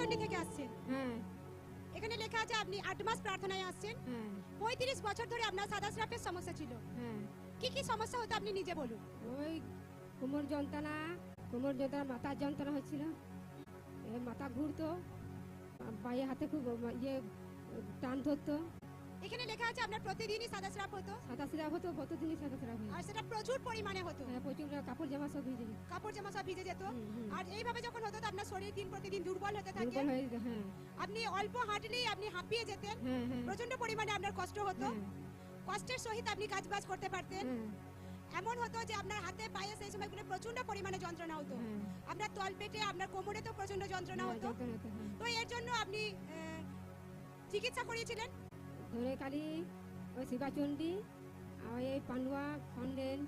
শিবাচন্ডী থেকে আসছেন। হ্যাঁ এখানে লেখা আছে আপনি 8 মাস প্রার্থনায় আসছেন। হ্যাঁ 35 বছর ধরে আপনার সাদা স্রাপের সমস্যা ছিল। হ্যাঁ কি কি সমস্যা হতো আপনি নিজে বলুন। ওই কোমর যন্ত্রণা, মাথার যন্ত্রণা হচ্ছিল, মাথা ঘুরতো, বাইরে হাতে খুব টান ধরতো। এখানে লেখা আছে আপনার প্রতিদিনই সাদা স্রাপ হতো। সাদা স্রাব হতো, প্রতিদিনই সাদা স্রাব হয়। আর সেটা প্রচুর পরিমাণে হতো। হ্যাঁ প্রচুর, কাপড় জামা সব ভিজে যেত। কাপড় জামা সব ভিজে যেত। আর এইভাবে যখন হতো তো আপনার শরীর দিন প্রতিদিন দুর্বল হতে থাকে। দুর্বল হয়ে যেত। হ্যাঁ আপনি অল্প হাঁটলেই আপনি হাঁপিয়ে যেতেন। হ্যাঁ হ্যাঁ প্রচন্ড পরিমাণে আপনার কষ্ট হতো। কষ্টের সহিত আপনি কাজবাজ করতে পারতেন। এমন হতো যে আপনার হাতে পায়ে সেই সময়গুলো প্রচন্ড পরিমাণে যন্ত্রণা হতো। আপনার তলপেটে, আপনার কোমরে তো প্রচন্ড যন্ত্রণা হতো। তো এর জন্য আপনি চিকিৎসা করিয়েছিলেন ধনেখালি, ওই শিবাচন্ডী, আর এই পান্ডুয়া, খন্ডেন,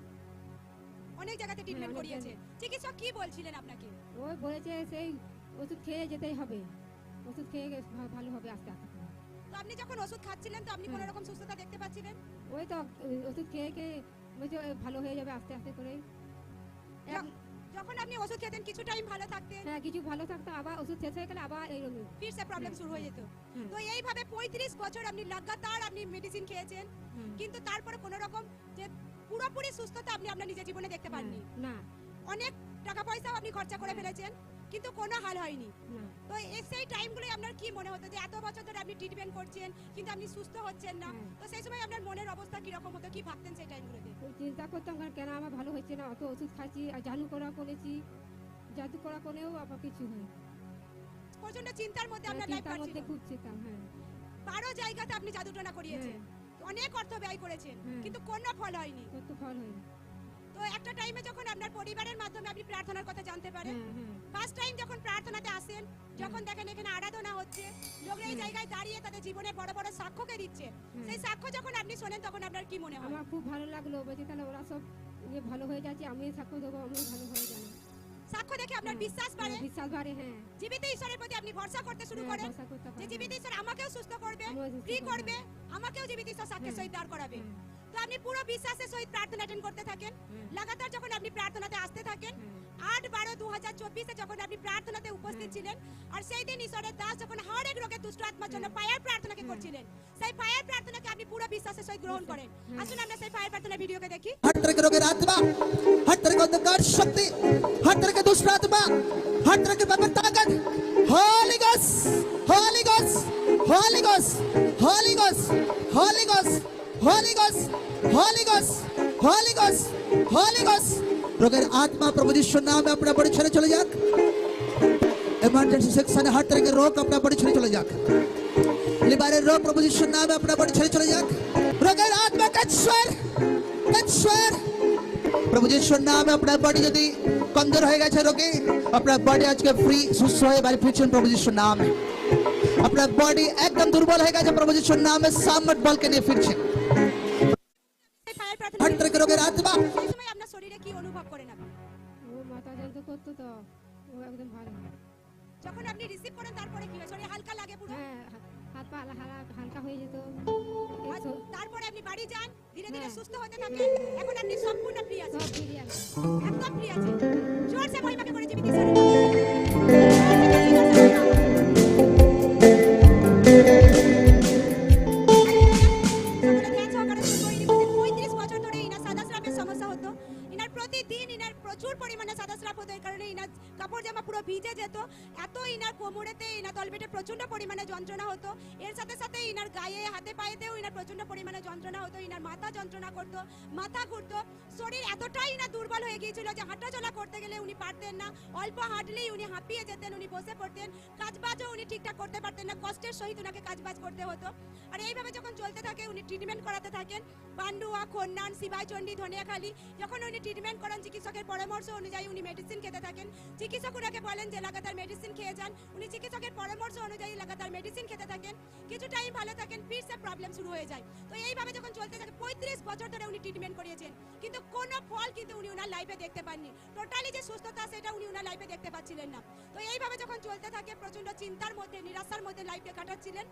অনেক জায়গাতে ট্রিটমেন্ট অনেক করিয়েছেন। চিকিৎসক কি বলছিলেন আপনাকে? ওই বলেছে সেই ওষুধ খেয়ে যেতেই হবে, ওষুধ খেয়ে ভালো হবে আস্তে আস্তে। তো আপনি যখন ওষুধ খাচ্ছিলেন তো আপনি কোনো রকম সুস্থতা দেখতে পাচ্ছিলেন? ওই তো ওষুধ খেয়ে খেয়ে বলছে ভালো হয়ে যাবে আস্তে আস্তে করে। যখন আপনি ওষুধ খেতেন কিছু টাইম ভালো থাকতেন, হ্যাঁ কিছু ভালো থাকতো, আবার ওষুধ শেষ হয়ে গেলে আবার এইরকম ফির সে প্রবলেম শুরু হয়ে যেত। তো এইভাবে 35 বছর আপনি লাগাতার আপনি মেডিসিন খেয়েছেন, কিন্তু তারপরে কোনো রকম যে পুরোপুরি সুস্থতা আপনি আপনার নিজের জীবনে দেখতে পাননি। না। অনেক টাকা পয়সাও আপনি খরচা করে ফেলেছেন, কিন্তু কোনো হাল হয়নি। তো সেই টাইমগুলোই আপনার কি মনে হতো যে এত বছর ধরে আপনি ট্রিটমেন্ট করছেন কিন্তু আপনি সুস্থ হচ্ছেন না? তো সেই সময় আপনার মনের অবস্থা কি রকম হতো, কি ভাবতেন সেই টাইমগুলোতে? চিন্তা করতাম কেন আমার ভালো হচ্ছে না, অত ওষুধ খাচ্ছি, আর জাদু করা করেও আবার কিছু হয়। প্রচন্ড চিন্তার মধ্যে আপনার লাইফ কাটছিল। খুব চিন্তা। হ্যাঁ 12 জায়গাতে আপনি জাদুটনা করিয়েছেন, অনেক অর্থ ব্যয় করেছেন, কিন্তু কোনো ফল হয়নি। তো একটা টাইমে যখন আপনার পরিবারের মাধ্যমে আপনি প্রার্থনার কথা জানতে পারেন, ফার্স্ট টাইম যখন প্রার্থনাতে আসেন, যখন দেখেন এখানে আরাধনা হচ্ছে, লোকরা এই জায়গায় দাঁড়িয়ে তাদের জীবনে বড় বড় সাক্ষ্যকে দিচ্ছে, সেই সাক্ষ্য যখন আপনি শোনেন তখন আপনার কি মনে হয়? আমার খুব ভালো লাগলো, বলছি তাহলে ওরা সব ভালো হয়ে যাচ্ছে, আমি সাক্ষ্য দেবো, আমি ভালো হয়ে যাবো। সাক্ষ্য দেখে আপনার বিশ্বাস বাড়ে, বিশ্বাস বাড়ে। হ্যাঁ জীবিত ঈশ্বরের প্রতি আপনি ভরসা করতে শুরু করেন যে জীবিত ঈশ্বর আমাকেও সুস্থ করবে, ফ্রি করবে, আমাকেও জীবিত ঈশ্বর সাক্ষ্যের সহিত দাঁড় করাবে। তো আপনি পুরো বিশ্বাসের সহিত প্রার্থনা অ্যাটেন্ড করতে থাকেন। লাগাতার যখন আপনি প্রার্থনাতে আসতে থাকেন, 8/12/2024 যখন আপনি প্রার্থনাতে উপস্থিত ছিলেন, আর সেই দিন ঈশ্বরের দাস যখন হরেক রোগের দুষ্ট আত্মার জন্য ফায়ার প্রার্থনাকে করছিলেন, সেই ফায়ার প্রার্থনাকে আপনি পুরো বিশ্বাসের সহিত গ্রহণ করেন। আসুন আমরা সেই ফায়ার প্রার্থনা ভিডিওকে দেখি। हर तरह के रोगेर आत्मा, हर तरह के अंधकार शक्ति, हर तरह के दुष्ट आत्मा, हर तरह के पाप ताकत, Holi ghost, Holi ghost, Holi ghost, Holi ghost, Holi ghost, Holi ghost, Holi ghost, Holi ghost, Holi ghost. रोगेर आत्मा प्रभु यीशुर नाम में अपना बॉडी ছেড়ে চলে যাক। इमरजेंसी सेक्शने हर तरह के रोग अपना बॉडी ছেড়ে চলে যাক। লিভারের রোগ প্রভু যীশুর নামে अपना बॉडी ছেড়ে চলে যাক। रोगेर आत्मा कैंसर, कैंसर प्रभु यीशुर नामे अपना बॉडी यदि कमजोर হয়ে গেছে রোগী, আপনার বডি আজকে ফ্রি সুস্থ হয়ে বাড়ি ফিরছেন প্রভু যীশুর নামে। আপনার বডি একদম দুর্বল হয়ে গেছে, প্রভু যীশুর নামে সামর্থ্য বলকে নিয়ে ফিরছেন। हर तरह के रोगের আত্মা, সেই সময় আপনার শরীরে কি অনুভব করেন আপনি? ও মাথা যন্ত্রণা করতো তো, ও একদম ভালো। যখন আপনি রিসিভ করেন তারপরে কি হয়? শরীর হালকা লাগে পুরো? হ্যাঁ হাত পা হালকা হয়ে যেত। আর তারপরে আপনি বাড়ি যান, ধীরে ধীরে সুস্থ হতে থাকেন, এখন আপনি সম্পূর্ণ ফ্রি আছেন, সব ফিরে আসে। একদম ফ্রি আছেন। জোরসে মহিমাকে করে জীবিত ঈশ্বরের সমস্যা হতো। ইনার প্রতিদিন ইনার প্রচুর পরিমাণে সাদা স্রাব হতো, এই কারণে ইনার কাপড় জামা পুরো ভিজে যেত। এত ইনার কোমরেতে, ইনার তলপেটে প্রচন্ড পরিমাণে যন্ত্রণা হতো। এর সাথে সাথে ইনার গায়ে, হাতে পায়েতেও ইনার প্রচন্ড পরিমাণে যন্ত্রণা হতো। ইনার মাথা যন্ত্রণা করতো, মাথা ঘুরতো, শরীর এতটাই ইনার দুর্বল হয়ে গিয়েছিল যে হাঁটাচলা করতে গেলে উনি পারতেন না। অল্প হাঁটলেই উনি হাঁপিয়ে যেতেন, উনি বসে পড়তেন, কাজবাজও উনি ঠিকঠাক করতে পারতেন না, কষ্টের সহিত উনাকে কাজবাজ করতে হতো। আর এইভাবে যখন চলতে থাকে উনি ট্রিটমেন্ট করাতে থাকেন, পান্ডুয়া, খন্ডান, শিবাচন্ডী, ধনিয়াখালী। যখন উনি ট্রিটমেন্ট করেন চিকিৎসকের পরামর্শ অনুযায়ী উনি মেডিসিন খেতে থাকেন। চিকিৎসক ওনাকে বলেন যে লাগাতার মেডিসিন খেয়ে যান, উনি চিকিৎসকের পরামর্শ অনুযায়ী লাগাতার মেডিসিন খেতে থাকেন, কিছু টাইম ভালো থাকেন, ফির সে প্রবলেম শুরু হয়ে যায়। তো এইভাবে যখন চলতে থাকে 35 বছর ধরে উনি ট্রিটমেন্ট করিয়েছেন, কিন্তু কোনো ফল কিন্তু উনি ওনার লাইফে দেখতে পাননি। টোটালি যে সুস্থতা সেটা উনি ওনার লাইফে দেখতে পাচ্ছিলেন না। তো এইভাবে যখন চলতে থাকে প্রচন্ড চিন্তার মধ্যে, নিরাশার মধ্যে লাইফে কাটাচ্ছিলেন।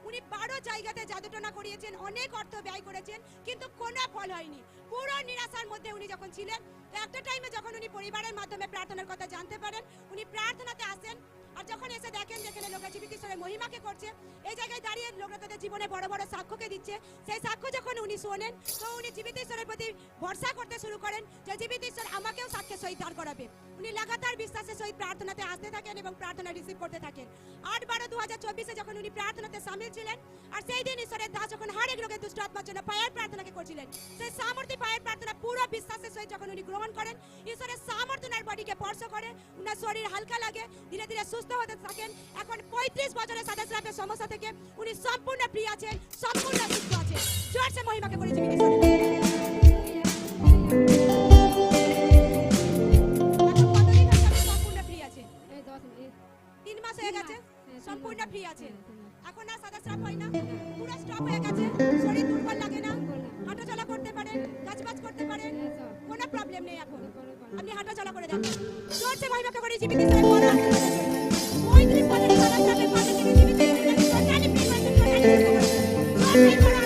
উনি 12 জায়গাতে জাদুটনা করিয়েছেন, অনেক অর্থ ব্যয় করেছেন, কিন্তু কোনো ফল হয়নি। পুরো নিরাশার মধ্যে উনি যখন ছিলেন, তো একটা টাইমে যখন উনি পরিবারের মাধ্যমে প্রার্থনার কথা জানতে পারেন, উনি প্রার্থনাতে আসেন। আর যখন এসে দেখেন যেখানে লোকরা জীবিত ঈশ্বরের মহিমাকে করছে। এই জায়গায় দাঁড়িয়ে লোকরা তাদের জীবনে বড় বড় সাক্ষ্যকে দিচ্ছে। সেই সাক্ষ্য যখন উনি শোনেন তো উনি জীবিত ঈশ্বরের প্রতি ভরসা করতে শুরু করেন যে জীবিত ঈশ্বর আমাকেও সাক্ষ্যের সহিত দাঁড় করাবে। উনি লাগাতার বিশ্বাসের সহিত প্রার্থনাতে আসতে থাকেন এবং প্রার্থনা রিসিভ করতে থাকেন। 8/12/2024 যখন উনি প্রার্থনাতে সামিল ছিলেন আর সেই দিন ঈশ্বরের দাস যখন হরেক রোগের দুষ্ট আত্মার জন্য পায়ের প্রার্থনাকে করছিলেন, সেই সামর্থ্য পায়ের প্রার্থনা পুরো বিশ্বাসের সহিত যখন উনি গ্রহণ করেন, ঈশ্বরের সামর্থ্য ওনার বডিকে স্পর্শ করে, ওনার শরীর হালকা লাগে, ধীরে ধীরে সুস্থ হতে থাকেন। এখন 35 বছরের সাদাস্রাপের সমস্যা থেকে উনি সম্পূর্ণ ফ্রি আছেন, সম্পূর্ণ সুস্থ আছেন। জোরসে মহিমাকে করে জীবিত ঈশ্বরের। এখন কতদিন হয়েছে আপনি সম্পূর্ণ ফ্রি আছেন? এই 3 মাস হয়ে গেছে সম্পূর্ণ ফ্রি আছেন। এখন আর সাদাস্রাপ হয় না, পুরো স্টপ হয়ে গেছে, শরীর দুর্বল লাগে না, হাঁটাচলা করতে পারেন, কাজবাজ করতে পারেন, কোনো প্রবলেম নেই। এখন আপনি হাঁটাচলা করে দেখেন। জোরসে মহিমাকে করে জীবিত ঈশ্বরের বড় আশীর্বাদ আছে। 35 বছরের সাদাস্রাপের পরে তিনি জীবিত ঈশ্বরের টোটালি ফ্রি হয়েছেন, টোটালি সুস্থ হয়েছেন।